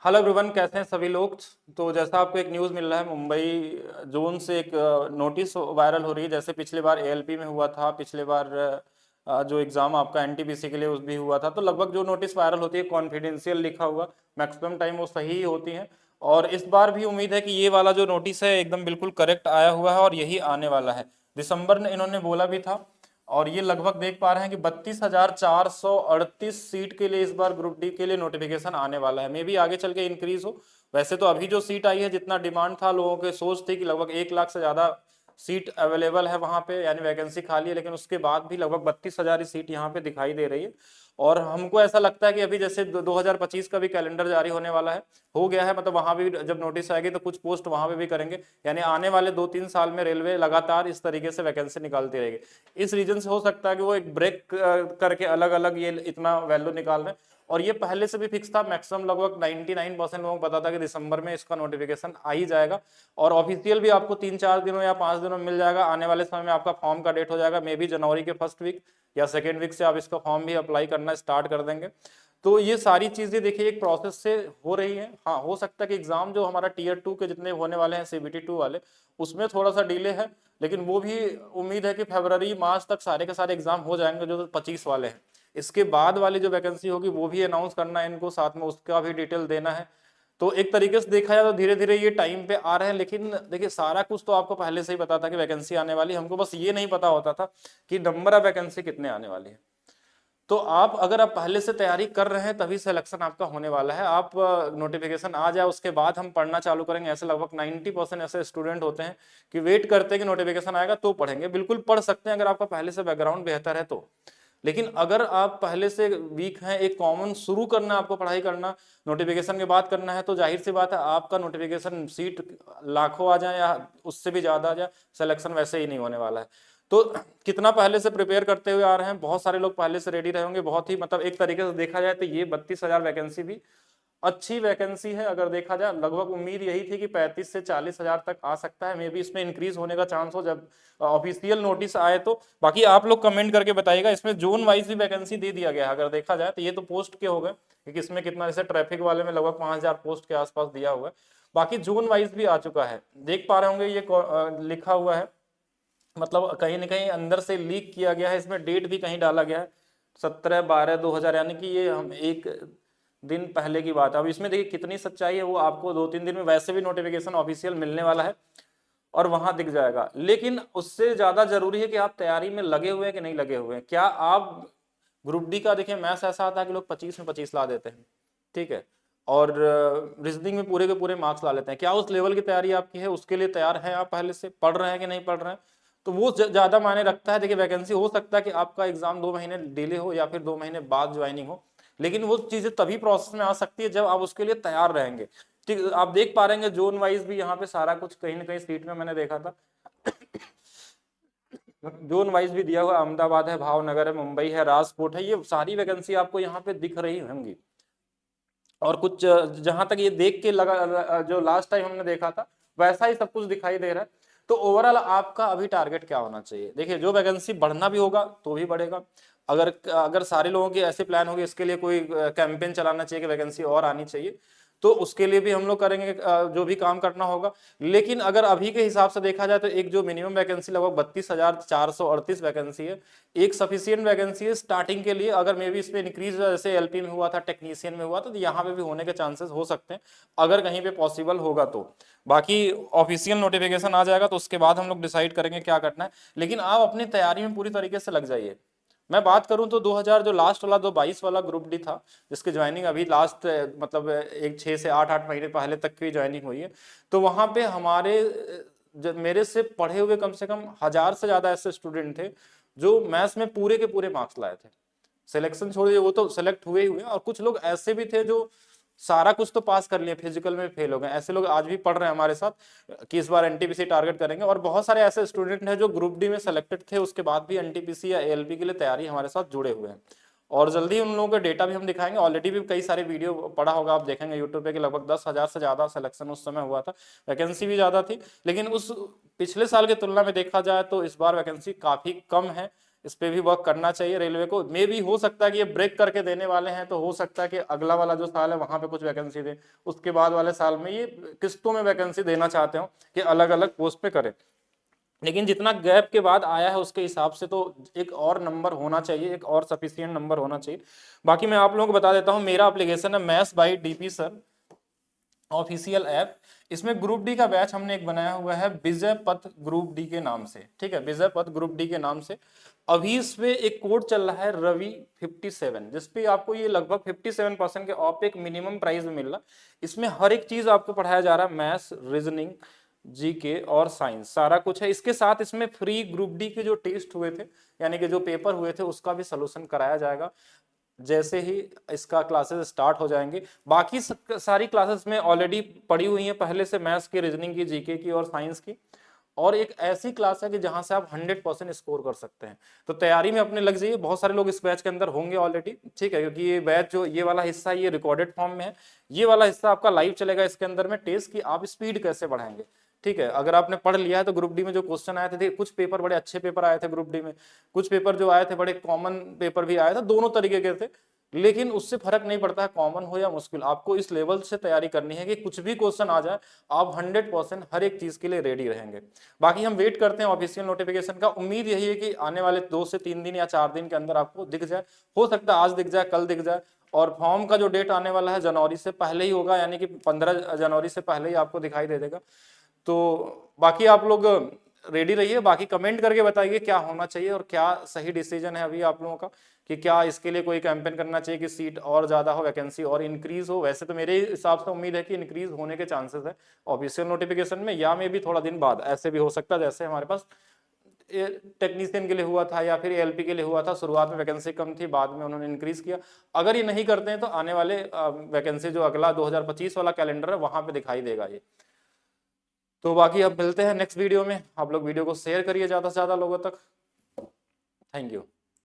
Hello everyone, कैसे हैं सभी लोग। तो जैसा आपको एक न्यूज़ मिल रहा है, मुंबई जोन से एक नोटिस वायरल हो रही है। जैसे पिछले बार एएलपी में हुआ था, पिछले बार जो एग्ज़ाम आपका एनटीपीसी के लिए उस भी हुआ था। तो लगभग जो नोटिस वायरल होती है कॉन्फिडेंशियल लिखा हुआ, मैक्सिमम टाइम वो सही होती हैं। और इस बार भी उम्मीद है कि ये वाला जो नोटिस है एकदम बिल्कुल करेक्ट आया हुआ है और यही आने वाला है। दिसंबर में इन्होंने बोला भी था। और ये लगभग देख पा रहे हैं कि 32,438 सीट के लिए इस बार ग्रुप डी के लिए नोटिफिकेशन आने वाला है। मे बी आगे चल के इंक्रीज हो। वैसे तो अभी जो सीट आई है, जितना डिमांड था, लोगों के सोच थी कि लगभग 1 लाख से ज्यादा सीट अवेलेबल है वहां पे, यानी वैकेंसी खाली है। लेकिन उसके बाद भी लगभग 32,000 सीट यहाँ पे दिखाई दे रही है। और हमको ऐसा लगता है कि अभी जैसे 2025 का भी कैलेंडर जारी होने वाला है, हो गया है, मतलब वहां भी जब नोटिस आएगी तो कुछ पोस्ट वहां पे भी करेंगे। यानी आने वाले 2-3 साल में रेलवे लगातार इस तरीके से वैकेंसी निकालती रहेगी। इस रीजन से हो सकता है कि वो एक ब्रेक करके अलग अलग ये इतना वैल्यू निकाल रहे हैं। और ये पहले से भी फिक्स था, मैक्सिमम लगभग 99% लोगों को पता था कि दिसंबर में इसका नोटिफिकेशन आ ही जाएगा। और ऑफिशियल भी आपको 3-4 दिनों या 5 दिनों में मिल जाएगा। आने वाले समय में आपका फॉर्म का डेट हो जाएगा, मे बी जनवरी के फर्स्ट वीक या सेकेंड वीक से आप इसका फॉर्म भी अप्लाई करना स्टार्ट कर देंगे। तो ये सारी चीजें देखिए एक प्रोसेस से हो रही है। हाँ, हो सकता है कि एग्जाम जो हमारा टीयर 2 के जितने होने वाले हैं, CBT 2 वाले, उसमें थोड़ा सा डिले है। लेकिन वो भी उम्मीद है कि फरवरी मार्च तक सारे के सारे एग्जाम हो जाएंगे जो 25 वाले हैं। इसके बाद वाली जो वैकेंसी होगी वो भी अनाउंस करना है इनको, साथ में उसका भी डिटेल देना है। तो एक तरीके से देखा जाए तो धीरे धीरे ये टाइम पे आ रहे हैं। लेकिन देखिए, सारा कुछ तो आपको पहले से ही पता था कि वैकेंसी आने वाली, हमको बस ये नहीं पता होता था कि नंबर ऑफ वैकेंसी कितने आने वाली है। तो आप अगर आप पहले से तैयारी कर रहे हैं तभी सिलेक्शन आपका होने वाला है। आप नोटिफिकेशन आ जाए उसके बाद हम पढ़ना चालू करेंगे, ऐसे लगभग 90% ऐसे स्टूडेंट होते हैं कि वेट करते हैं कि नोटिफिकेशन आएगा तो पढ़ेंगे। बिल्कुल पढ़ सकते हैं अगर आपका पहले से बैकग्राउंड बेहतर है तो। लेकिन अगर आप पहले से वीक हैं, एक कॉमन शुरू करना आपको पढ़ाई करना, नोटिफिकेशन के बाद करना है, तो जाहिर सी बात है आपका नोटिफिकेशन सीट लाखों आ जाए या उससे भी ज्यादा आ जाए, सिलेक्शन वैसे ही नहीं होने वाला है। तो कितना पहले से प्रिपेयर करते हुए आ रहे हैं, बहुत सारे लोग पहले से रेडी रहे होंगे। बहुत ही मतलब एक तरीके से देखा जाए तो ये 32,000 वैकेंसी भी अच्छी वैकेंसी है। अगर देखा जाए लगभग उम्मीद यही थी कि 35 से 40,000 तक आ सकता है। मे बी इसमें इंक्रीज होने का चांस हो जब ऑफिशियल नोटिस आए तो। बाकी आप लोग कमेंट करके बताइएगा। इसमें जोन वाइज भी वैकेंसी दे दिया गया है। अगर देखा जाए तो ये तो पोस्ट के हो गए कि किसमें कितना, जैसे ट्रैफिक वाले में लगभग 5,000 पोस्ट के आसपास दिया हुआ है। बाकी जोन वाइज भी आ चुका है, देख पा रहे होंगे ये लिखा हुआ है। मतलब कहीं ना कहीं अंदर से लीक किया गया है, इसमें डेट भी कहीं डाला गया है 17/12/2000, यानी कि ये हम एक दिन पहले की बात है। अब इसमें देखिए कितनी सच्चाई है, वो आपको 2-3 दिन में वैसे भी नोटिफिकेशन ऑफिशियल मिलने वाला है और वहां दिख जाएगा। लेकिन उससे ज्यादा जरूरी है कि आप तैयारी में लगे हुए हैं कि नहीं लगे हुए हैं। क्या आप ग्रुप डी का देखिए मैथ्स ऐसा आता है कि लोग 25 में 25 ला देते हैं, ठीक है, और रीजनिंग में पूरे के पूरे मार्क्स ला लेते हैं। क्या उस लेवल की तैयारी आपकी है, उसके लिए तैयार हैं आप, पहले से पढ़ रहे हैं कि नहीं पढ़ रहे हैं? तो वो ज्यादा मायने रखता है। देखिए, वैकेंसी हो सकता है कि आपका एग्जाम 2 महीने डिले हो या फिर 2 महीने बाद ज्वाइनिंग हो, लेकिन वो चीजें तभी प्रोसेस में आ सकती है जब आप उसके लिए तैयार रहेंगे। ठीक, आप देख पा रहे हैं जोन वाइज भी यहाँ पे सारा कुछ कहीं ना कहीं सीट में मैंने देखा था जोन वाइज भी दिया हुआ। अहमदाबाद है, भावनगर है, मुंबई है, राजकोट है, ये सारी वैकेंसी आपको यहाँ पे दिख रही होंगी। और कुछ जहां तक ये देख के लगा, जो लास्ट टाइम हमने देखा था वैसा ही सब कुछ दिखाई दे रहा है। तो ओवरऑल आपका अभी टारगेट क्या होना चाहिए? देखिए, जो वैकेंसी बढ़ना भी होगा तो भी बढ़ेगा। अगर अगर सारे लोगों की ऐसे प्लान होगी, इसके लिए कोई कैंपेन चलाना चाहिए कि वैकेंसी और आनी चाहिए, तो उसके लिए भी हम लोग करेंगे जो भी काम करना होगा। लेकिन अगर अभी के हिसाब से देखा जाए तो एक जो मिनिमम वैकेंसी लगभग 32,438 वैकेंसी है, एक सफिशियंट वैकेंसी है स्टार्टिंग के लिए। अगर मे बी इसमें इंक्रीज जैसे एलपी में हुआ था, टेक्नीशियन में हुआ था, तो यहाँ पे भी होने के चांसेस हो सकते हैं अगर कहीं पे पॉसिबल होगा तो। बाकी ऑफिशियल नोटिफिकेशन आ जाएगा तो उसके बाद हम लोग डिसाइड करेंगे क्या करना है। लेकिन आप अपनी तैयारी में पूरी तरीके से लग जाइए। मैं बात करूं तो 2000 जो लास्ट वाला 22 वाला ग्रुप डी था, जिसकी ज्वाइनिंग अभी लास्ट मतलब एक 6 से 8 महीने पहले तक की ज्वाइनिंग हुई है, तो वहां पे हमारे मेरे से पढ़े हुए कम से कम 1,000 से ज्यादा ऐसे स्टूडेंट थे जो मैथ्स में पूरे के पूरे मार्क्स लाए थे। सिलेक्शन छोड़िए, वो तो सिलेक्ट हुए ही हुए, और कुछ लोग ऐसे भी थे जो सारा कुछ तो पास कर लिए, फिजिकल में फेल हो गए। ऐसे लोग आज भी पढ़ रहे हैं हमारे साथ कि इस बार एनटीपीसी टारगेट करेंगे। और बहुत सारे ऐसे स्टूडेंट हैं जो ग्रुप डी में सेलेक्टेड थे, उसके बाद भी एनटीपीसी या एएलपी के लिए तैयारी हमारे साथ जुड़े हुए हैं। और जल्दी उन लोगों का डेटा भी हम दिखाएंगे। ऑलरेडी भी कई सारे वीडियो पड़ा होगा, आप देखेंगे यूट्यूब पे कि लगभग 10,000 से ज्यादा सिलेक्शन उस समय हुआ था। वैकेंसी भी ज्यादा थी, लेकिन उस पिछले साल की तुलना में देखा जाए तो इस बार वैकेंसी काफी कम है। इस पे भी वर्क करना चाहिए रेलवे को। मे भी हो सकता है कि ये ब्रेक करके देने वाले हैं, तो हो सकता है कि अगला वाला जो साल है वहां पे कुछ वैकेंसी दे, उसके बाद वाले साल में ये किस्तों में वैकेंसी देना चाहते हो कि अलग अलग पोस्ट पे करें। लेकिन जितना गैप के बाद आया है उसके हिसाब से तो एक और नंबर होना चाहिए, एक और सफिशियंट नंबर होना चाहिए। बाकी मैं आप लोगों को बता देता हूँ, मेरा एप्लीकेशन है maths by DP sir official app. इसमें ग्रुप डी का बैच हमने एक बनाया हुआ है विजय पथ ग्रुप डी के नाम से, ठीक है, विजय पथ ग्रुप डी के नाम से। अभी इस पे एक कोड चल रहा है रवि 57, जिसपे आपको ये लगभग 57% के ऑफ एक मिनिमम प्राइस में मिल रहा। इसमें हर एक चीज आपको पढ़ाया जा रहा है, मैथ्स, रीजनिंग, जीके और साइंस, सारा कुछ है। इसके साथ इसमें फ्री ग्रुप डी के जो टेस्ट हुए थे, यानी कि जो पेपर हुए थे, उसका भी सोल्यूशन कराया जाएगा जैसे ही इसका क्लासेस स्टार्ट हो जाएंगे। बाकी सारी क्लासेस में ऑलरेडी पढ़ी हुई हैं पहले से, मैथ्स की, रीजनिंग की, जीके की और साइंस की। और एक ऐसी क्लास है कि जहां से आप 100% स्कोर कर सकते हैं। तो तैयारी में अपने लग जाइए, बहुत सारे लोग इस बैच के अंदर होंगे ऑलरेडी, ठीक है, क्योंकि ये बैच जो ये वाला हिस्सा ये रिकॉर्डेड फॉर्म में है, ये वाला हिस्सा आपका लाइव चलेगा इसके अंदर में टेस्ट की आप स्पीड कैसे बढ़ाएंगे। ठीक है, अगर आपने पढ़ लिया है तो ग्रुप डी में जो क्वेश्चन आए थे, कुछ पेपर बड़े अच्छे पेपर आए थे ग्रुप डी में, कुछ पेपर जो आए थे बड़े कॉमन पेपर भी आए थे, दोनों तरीके के थे। लेकिन उससे फर्क नहीं पड़ता है कॉमन हो या मुश्किल, आपको इस लेवल से तैयारी करनी है कि कुछ भी क्वेश्चन आ जाए आप 100% हर एक चीज के लिए रेडी रहेंगे। बाकी हम वेट करते हैं ऑफिशियल नोटिफिकेशन का। उम्मीद यही है कि आने वाले 2 से 3 दिन या 4 दिन के अंदर आपको दिख जाए, हो सकता है आज दिख जाए, कल दिख जाए। और फॉर्म का जो डेट आने वाला है जनवरी से पहले ही होगा, यानी कि 15 जनवरी से पहले ही आपको दिखाई दे देगा। तो बाकी आप लोग रेडी रहिए। बाकी कमेंट करके बताइए क्या होना चाहिए और क्या सही डिसीजन है अभी आप लोगों का, कि क्या इसके लिए कोई कैंपेन करना चाहिए कि सीट और ज्यादा हो, वैकेंसी और इंक्रीज हो। वैसे तो मेरे हिसाब से उम्मीद है कि इंक्रीज होने के चांसेस है ऑफिशियल नोटिफिकेशन में, या में भी थोड़ा दिन बाद ऐसे भी हो सकता है जैसे हमारे पास टेक्नीशियन के लिए हुआ था या फिर एलपी के लिए हुआ था। शुरुआत में वैकेंसी कम थी, बाद में उन्होंने इंक्रीज किया। अगर ये नहीं करते हैं तो आने वाले वैकेंसी जो अगला 2025 वाला कैलेंडर है वहां पे दिखाई देगा ये। तो बाकी अब मिलते हैं नेक्स्ट वीडियो में। आप लोग वीडियो को शेयर करिए ज्यादा से ज्यादा लोगों तक। Thank you.